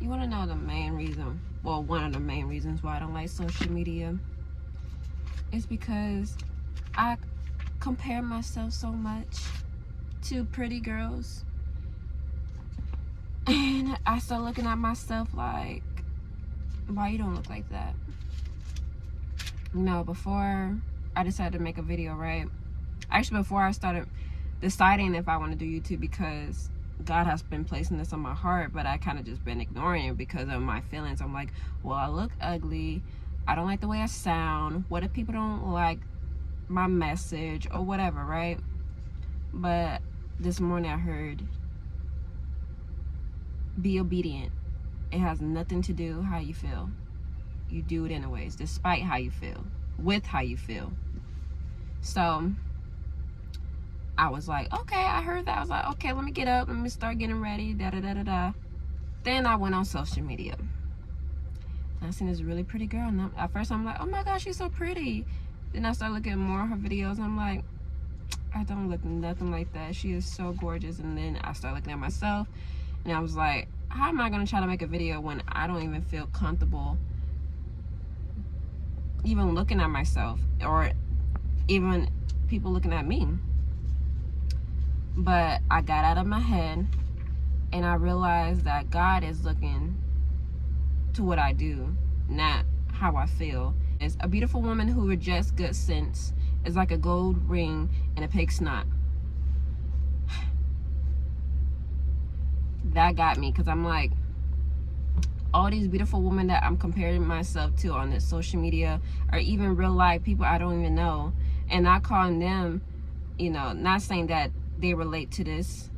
You want to know the main reason, well, one of the main reasons why I don't like social media is because I compare myself so much to pretty girls, and I start looking at myself like, why you don't look like that? You know, before I decided to make a video, right? Actually, before I started deciding if I want to do YouTube, because God has been placing this on my heart, but I kind of just been ignoring it because of my feelings. I'm like, well, I look ugly. I don't like the way I sound. What if people don't like my message or whatever, right? But this morning I heard, be obedient. It has nothing to do how you feel. You do it anyways, despite how you feel, with how you feel. So I was like, okay, I heard that. I was like, okay, let me get up. Let me start getting ready. Da-da-da-da-da. Then I went on social media. And I seen this really pretty girl. And at first I'm like, oh my gosh, she's so pretty. Then I started looking at more of her videos. I'm like, I don't look nothing like that. She is so gorgeous. And then I started looking at myself. And I was like, how am I going to try to make a video when I don't even feel comfortable even looking at myself, or even people looking at me? But I got out of my head, and I realized that God is looking to what I do, not how I feel. It's a beautiful woman who rejects good sense is like a gold ring in a pig's snot. That got me, because I'm like, all these beautiful women that I'm comparing myself to on this social media, or even real life people I don't even know, and not calling them, you know, not saying that they relate to this,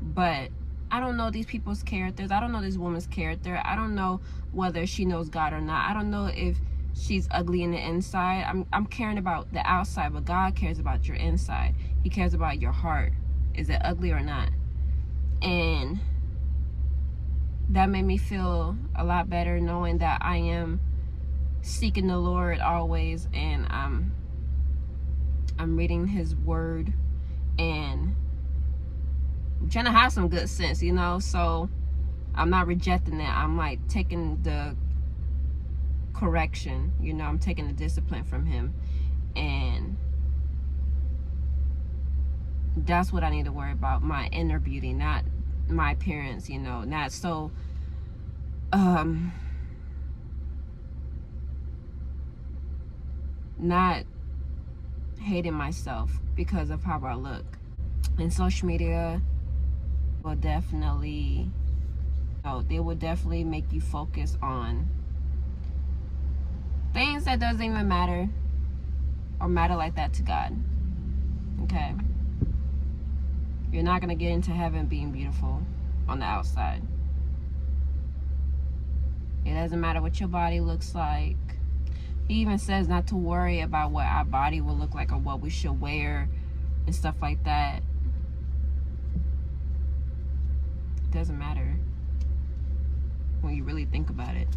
but I don't know these people's characters. I don't know this woman's character. I don't know whether she knows God or not. I don't know if she's ugly in the inside. I'm caring about the outside, but God cares about your inside. He cares about your heart. Is it ugly or not? And that made me feel a lot better, knowing that I am seeking the Lord always, and I'm reading His Word, and I'm trying to have some good sense, you know. So I'm not rejecting it. I'm like taking the correction, you know. I'm taking the discipline from Him, and that's what I need to worry about. My inner beauty, not my appearance, you know. Not so not hating myself because of how I look. And social media will definitely, they will definitely make you focus on things that doesn't even matter, or matter like that to God. Okay? You're not going to get into heaven being beautiful on the outside. It doesn't matter what your body looks like. He even says not to worry about what our body will look like or what we should wear and stuff like that. It doesn't matter when you really think about it.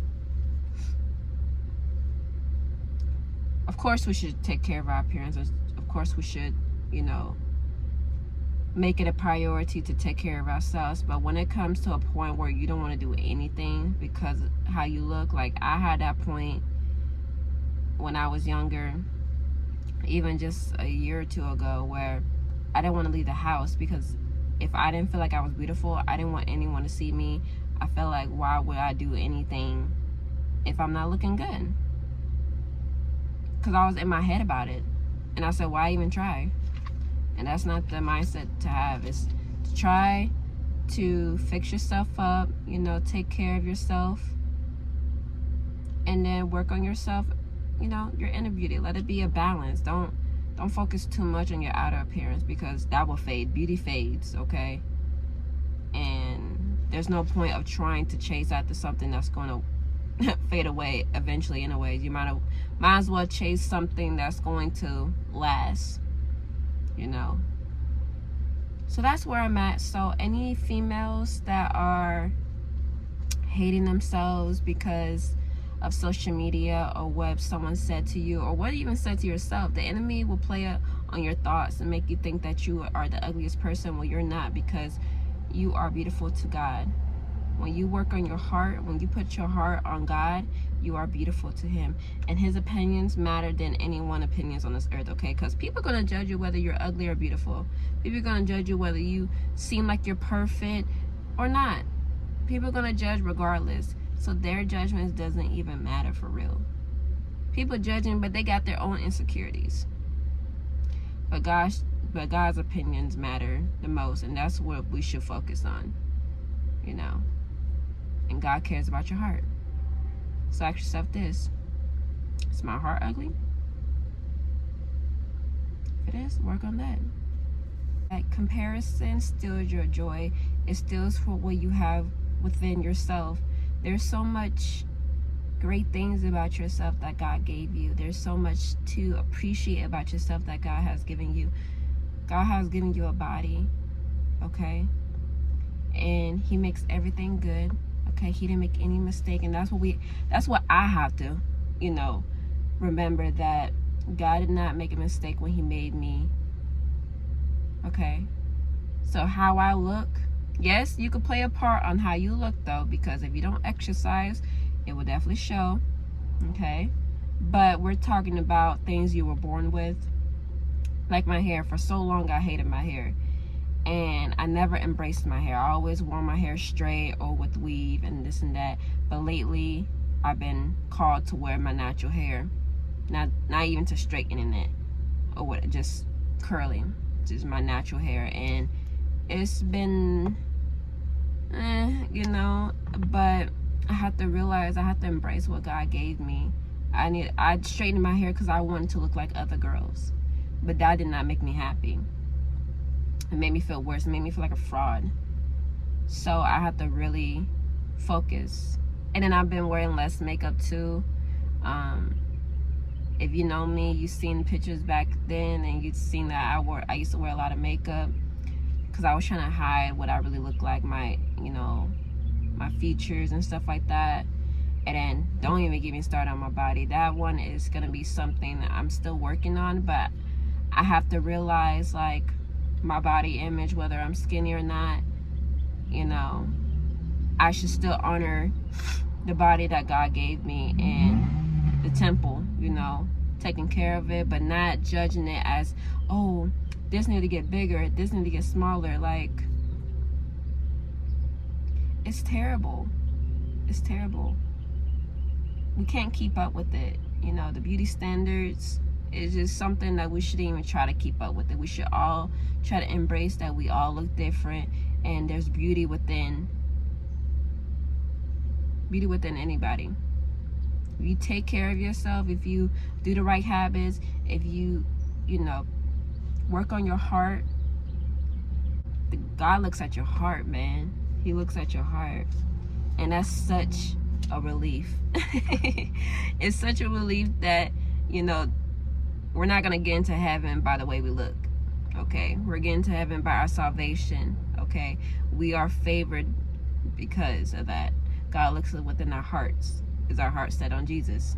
Of course we should take care of our appearance. Of course we should, you know, make it a priority to take care of ourselves. But when it comes to a point where you don't want to do anything because of how you look, like I had that point when I was younger, even just a year or two ago, where I didn't want to leave the house because if I didn't feel like I was beautiful, I didn't want anyone to see me. I felt like, why would I do anything if I'm not looking good? Because I was in my head about it, and I said, why even try? And that's not the mindset to have. It's to try to fix yourself up, you know, take care of yourself, and then work on yourself, you know, your inner beauty. Let it be a balance. Don't focus too much on your outer appearance, because that will fade. Beauty fades, okay? And there's no point of trying to chase after something that's going to fade away eventually anyways. You might as well chase something that's going to last, you know. So that's where I'm at. So any females that are hating themselves because of social media or what someone said to you or what you even said to yourself, the enemy will play on your thoughts and make you think that you are the ugliest person. Well, you're not, because you are beautiful to God. When you work on your heart, when you put your heart on God, you are beautiful to him. And his opinions matter than anyone's opinions on this earth, okay? Because people are going to judge you whether you're ugly or beautiful. People are going to judge you whether you seem like you're perfect or not. People are going to judge regardless. So their judgments doesn't even matter for real. People judging, but they got their own insecurities. But God's opinions matter the most, and that's what we should focus on, you know. And God cares about your heart. So ask yourself this: is my heart ugly? If it is, work on that. That comparison steals your joy. It steals for what you have within yourself. There's so much great things about yourself that God gave you. There's so much to appreciate about yourself that God has given you. God has given you a body, okay? And he makes everything good, okay? He didn't make any mistake, and that's what I have to, you know, remember, that God did not make a mistake when he made me, okay? So how I look, yes, you could play a part on how you look, though, because if you don't exercise, it will definitely show, okay? But we're talking about things you were born with. Like my hair. For so long I hated my hair, and I never embraced my hair. I always wore my hair straight or with weave and this and that. But lately I've been called to wear my natural hair, not even to straightening it or what, just curling, just my natural hair. And it's been you know, but I have to realize I have to embrace what God gave me. I straightened my hair because I wanted to look like other girls, but that did not make me happy. It made me feel worse. It made me feel like a fraud. So I have to really focus. And then I've been wearing less makeup too. If you know me, you've seen pictures back then, and you've seen that I used to wear a lot of makeup because I was trying to hide what I really look like, my, you know, my features and stuff like that. And then don't even get me started on my body. That one is gonna be something that I'm still working on, but I have to realize, like, my body image, whether I'm skinny or not, you know, I should still honor the body that God gave me and the temple, you know, taking care of it, but not judging it as, oh, this need to get bigger, this need to get smaller. Like, it's terrible. It's terrible. We can't keep up with it. You know, the beauty standards is just something that we shouldn't even try to keep up with it. We should all try to embrace that we all look different, and there's beauty within anybody. If you take care of yourself, if you do the right habits, if you know, work on your heart, God looks at your heart, man. He looks at your heart. And that's such a relief. It's such a relief that, you know, we're not going to get into heaven by the way we look, okay? We're getting to heaven by our salvation, okay? We are favored because of that. God looks within our hearts. Is our heart set on Jesus?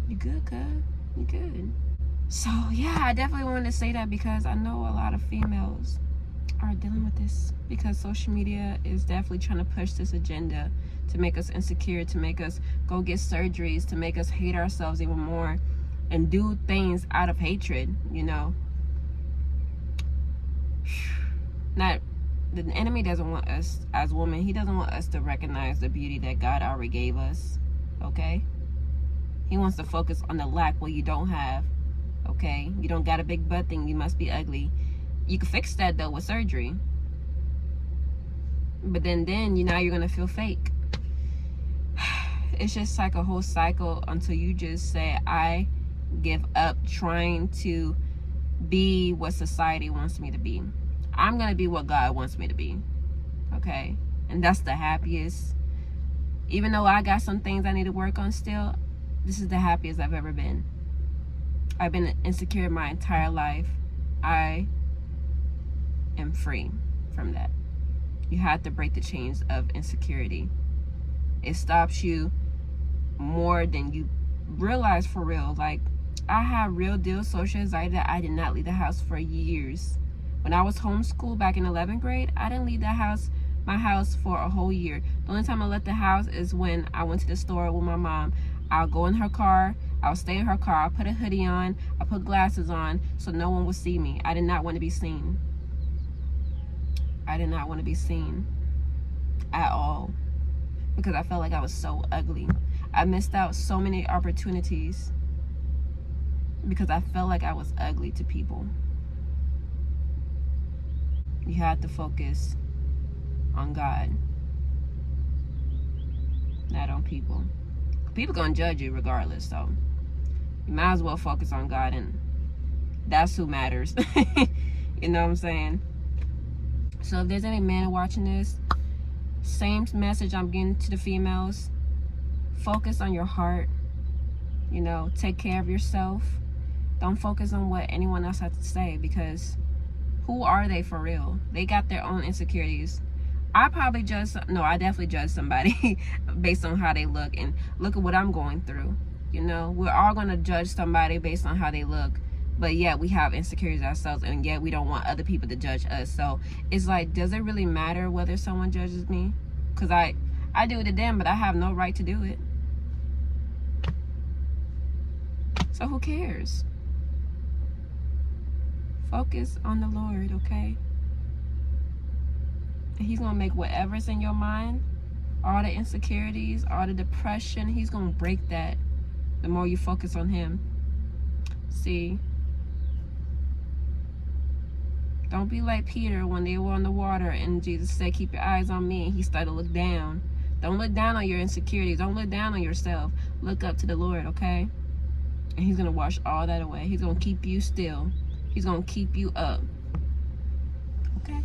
You good, cuz? You good? So, yeah, I definitely wanted to say that because I know a lot of females are dealing with this, because social media is definitely trying to push this agenda to make us insecure, to make us go get surgeries, to make us hate ourselves even more and do things out of hatred, you know. The enemy doesn't want us as women, he doesn't want us to recognize the beauty that God already gave us, okay? He wants to focus on the lack, what you don't have, okay? You don't got a big butt, then you must be ugly. You can fix that though with surgery. But then now you're gonna feel fake. It's just like a whole cycle until you just say, I give up trying to be what society wants me to be. I'm gonna be what God wants me to be, okay? And that's the happiest. Even though I got some things I need to work on still, this is the happiest I've ever been. I've been insecure my entire life. I am free from that. You have to break the chains of insecurity. It stops you more than you realize, for real. Like, I have real deal social anxiety that I did not leave the house for years. When I was homeschooled back in 11th grade, I didn't leave the house my house for a whole year. The only time I left the house is when I went to the store with my mom. I'll go in her car, I'll stay in her car, I'll put a hoodie on, I'll put glasses on so no one will see me. I did not want to be seen. I did not want to be seen at all, because I felt like I was so ugly. I missed out so many opportunities because I felt like I was ugly to people. You have to focus on God, not on people. People gonna judge you regardless, so you might as well focus on God, and that's who matters. You know what I'm saying? So if there's any men watching this, same message I'm getting to the females. Focus on your heart. You know, take care of yourself. Don't focus on what anyone else has to say, because who are they for real? They got their own insecurities. I definitely judge somebody based on how they look, and look at what I'm going through. You know, we're all going to judge somebody based on how they look, but yet we have insecurities ourselves, and yet we don't want other people to judge us. So it's like, does it really matter whether someone judges me? Because I do it to them, but I have no right to do it. So who cares? Focus on the Lord, okay? And He's going to make whatever's in your mind, all the insecurities, all the depression, He's going to break that the more you focus on Him. See? Don't be like Peter when they were on the water and Jesus said, keep your eyes on me, and he started to look down. Don't look down on your insecurities. Don't look down on yourself. Look up to the Lord, okay? And He's going to wash all that away. He's going to keep you still. He's going to keep you up. Okay?